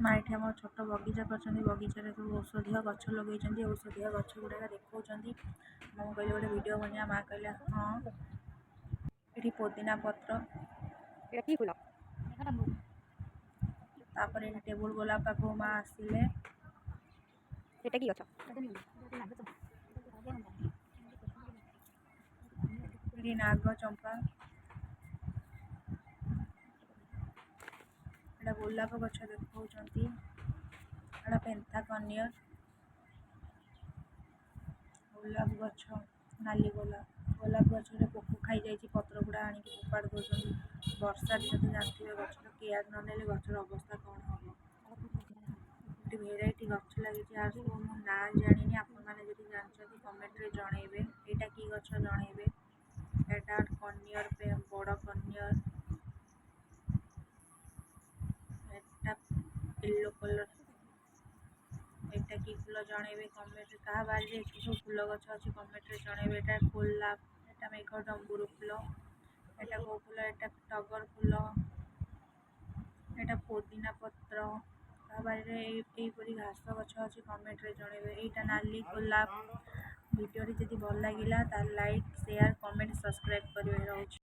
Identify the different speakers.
Speaker 1: माँ ये आम छोट बगीचा कर बगीचे सब औषधीय गछ लगे औषधीय गछ गुड़ाक देखा माँ कहले गोटे वीडियो बनिया माँ कहले हाँ ये पुदीना पत्र तापर ये टेबुल गोलाप पाख माँ आसिले ये नाग चंपा एटा गोलाप गछ देखा पेंथा कनियर गोलाप गछ नाली गोलाप गछ पोक खाई जाइए पत्र गुड़ा आनिक फोपाड़ दौरान वर्षा दिन तो जानते गचर केयर ना गचर अवस्था कौन हम भेराइटी गच लगी यार सब मुझे ना जानी आपण मैंने जानते कमेंट रे जनइबे यहाँ कि गच जनइबे एटा कनियर पे बड़ कनियर एटा येलो कलर एटा कि फूल जनइबे कमेंट क्या बारे सब फूल गछ अच्छी कमेंट रे जनइबे एटा गोलाप एटा मेघ डंबुर फूल एटा कौ फूल एटा टगर फूल एटा पुदीना पत्र क्या बारे यहीपरी घास गछ अच्छी कमेंट रे जनइबे यहाँ नाली गोलाप वीडियो जदि भल लगे लाइक शेयर कमेंट सब्सक्राइब करें।